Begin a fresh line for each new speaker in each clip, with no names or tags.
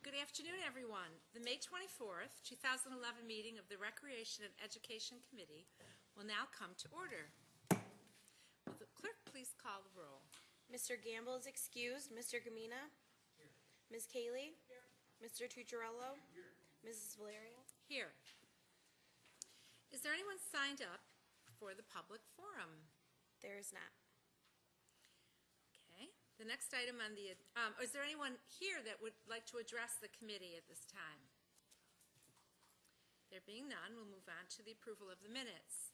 Good afternoon, everyone. The May 24th, 2011 meeting of the Recreation and Education Committee will now come to order. Will the clerk please call the roll?
Mr. Gamble is excused. Mr. Gamina? Here. Ms. Cayley? Here. Mr. Tucciarello? Here. Mrs. Valeria?
Here. Is there anyone signed up for the public forum?
There is not.
Okay. The next item on the, is there anyone here that would like to address the committee at this time? There being none, we'll move on to the approval of the minutes.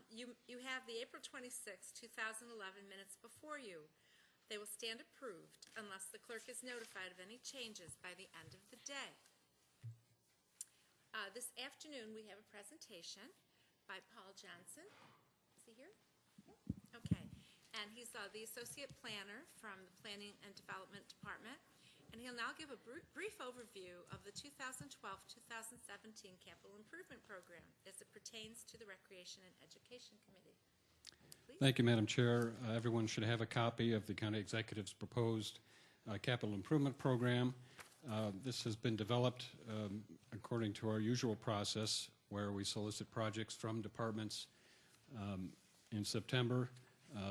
You have the April 26, 2011 minutes before you. They will stand approved unless the clerk is notified of any changes by the end of the day. This afternoon we have a presentation by Paul Johnson. Is he here? Okay. And he's the Associate Planner from the Planning and Development Department. And he'll now give a brief overview of the 2012-2017 Capital Improvement Program as it pertains to the Recreation and Education Committee. Please.
Thank you, Madam Chair. Everyone should have a copy of the County Executive's proposed Capital Improvement Program. This has been developed according to our usual process, where we solicit projects from departments in September.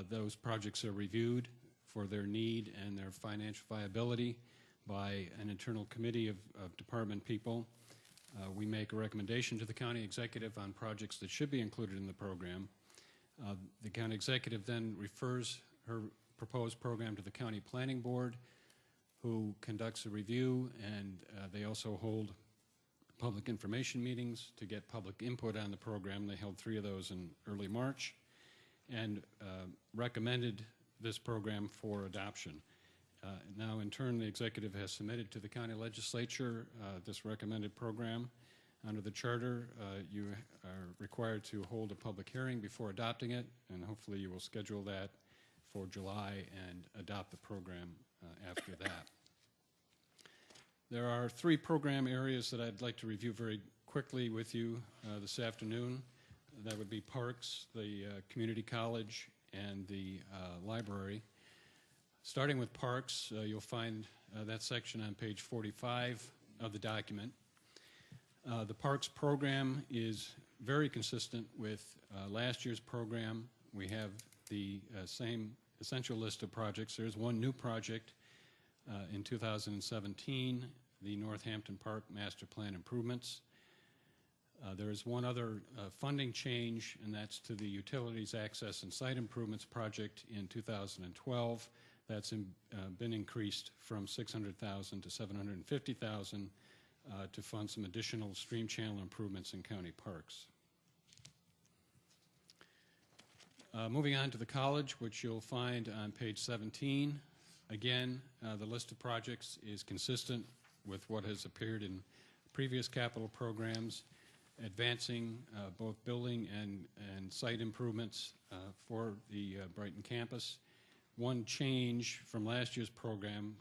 Those projects are reviewed for their need and their financial viability by an internal committee of department people. We make a recommendation to the county executive on projects that should be included in the program. The county executive then refers her proposed program to the county planning board, who conducts a review, and they also hold public information meetings to get public input on the program. They held 3 of those in early March and recommended this program for adoption. Now, in turn, the executive has submitted to the county legislature this recommended program. Under the charter, you are required to hold a public hearing before adopting it, and hopefully you will schedule that for July and adopt the program after that. There are 3 program areas that I'd like to review very quickly with you this afternoon. That would be parks, the community college, and the library. Starting with parks, you'll find that section on page 45 of the document. The parks program is very consistent with last year's program. We have the same essential list of projects. There's one new project in 2017, the Northampton Park Master Plan improvements. There is one other funding change, and that's to the Utilities Access and Site Improvements project in 2012. That's been increased from $600,000 to $750,000 to fund some additional stream channel improvements in county parks. Moving on to the college, which you'll find on page 17. Again, the list of projects is consistent with what has appeared in previous capital programs, advancing both building and site improvements for the Brighton campus. One change from last year's program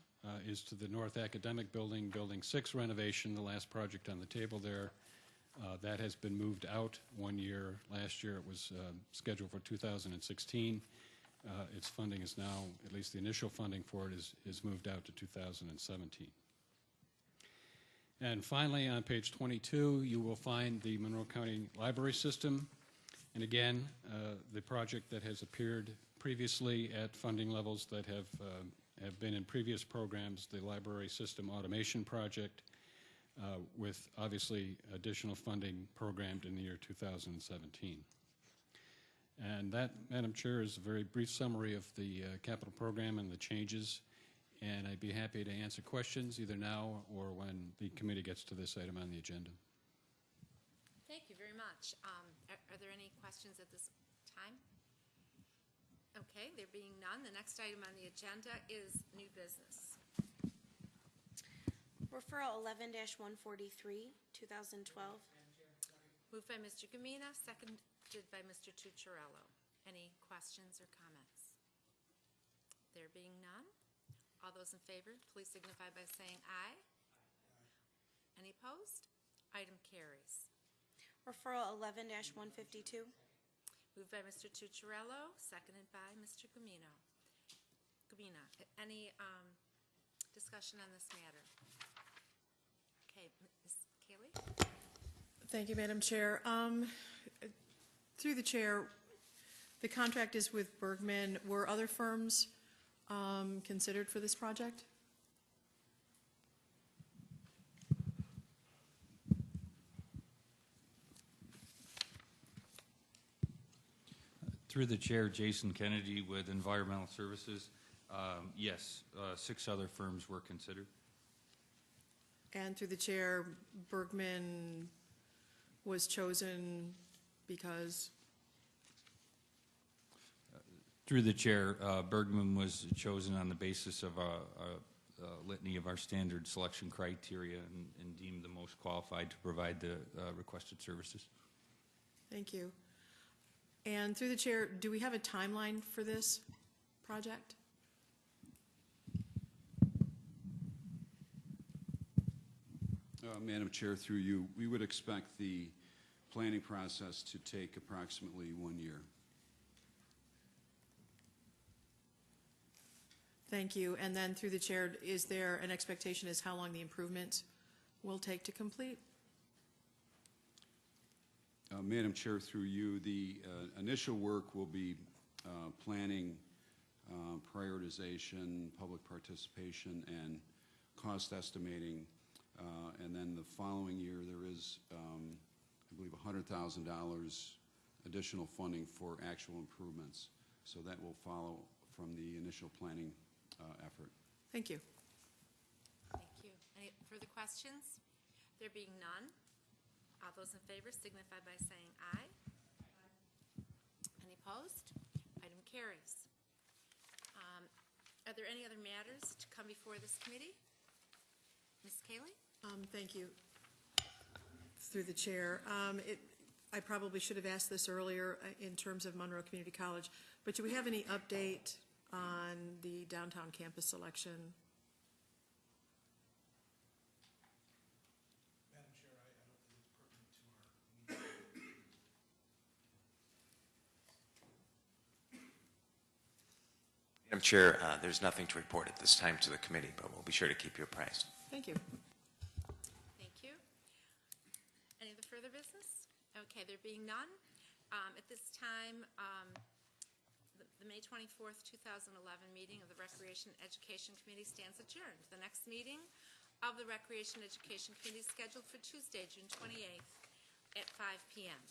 is to the North Academic Building, Building 6 renovation, the last project on the table there. That has been moved out 1 year. Last year it was scheduled for 2016. Its funding is now, at least the initial funding for it is moved out to 2017. And finally, on page 22, you will find the Monroe County Library System. And again, the project that has appeared previously at funding levels that have been in previous programs, the Library System Automation Project, with obviously additional funding programmed in the year 2017. And that, Madam Chair, is a very brief summary of the capital program and the changes. And I'd be happy to answer questions either now or when the committee gets to this item on the agenda.
Thank you very much. Are there any questions at this time? Okay, there being none, the next item on the agenda is new business.
Referral 11-143, 2012.
Moved by Mr. Gamina, seconded by Mr. Tucciarello. Any questions or comments? There being none, all those in favor, please signify by saying aye. Any opposed? Item carries.
Referral 11-152.
Moved by Mr. Tucciarello, seconded by Mr. Gamina. Any discussion on this matter? Okay, Ms. Kaylee?
Thank you, Madam Chair. Through the chair, the contract is with Bergman. Were other firms considered for this project?
Through the chair, Jason Kennedy with Environmental Services. Yes, 6 other firms were considered.
And through the chair, Bergman was chosen because?
Through the chair, Bergman was chosen on the basis of a litany of our standard selection criteria and deemed the most qualified to provide the requested services.
Thank you. And through the chair, do we have a timeline for this project?
Madam Chair, through you, we would expect the planning process to take approximately 1 year.
Thank you. And then through the chair, is there an expectation as how long the improvements will take to complete?
Madam Chair, through you, the initial work will be planning, prioritization, public participation, and cost estimating. And then the following year, there is, I believe, $100,000 additional funding for actual improvements. So that will follow from the initial planning effort.
Thank you.
Thank you. Any further questions? There being none, all those in favor signify by saying aye. Any opposed? Item carries. Are there any other matters to come before this committee? Ms. Kaylee?
Thank you. Through the chair. I probably should have asked this earlier in terms of Monroe Community College, but do we have any update on the downtown campus selection?
Madam Chair, I don't think it's pertinent to our meeting.
Madam Chair, there's nothing to report at this time to the committee, but we'll be sure to keep you apprised.
Thank you.
Thank you. Any other further business? Okay, there being none, at this time, the May 24th, 2011 meeting of the Recreation Education Committee stands adjourned. The next meeting of the Recreation Education Committee is scheduled for Tuesday, June 28th at 5 p.m.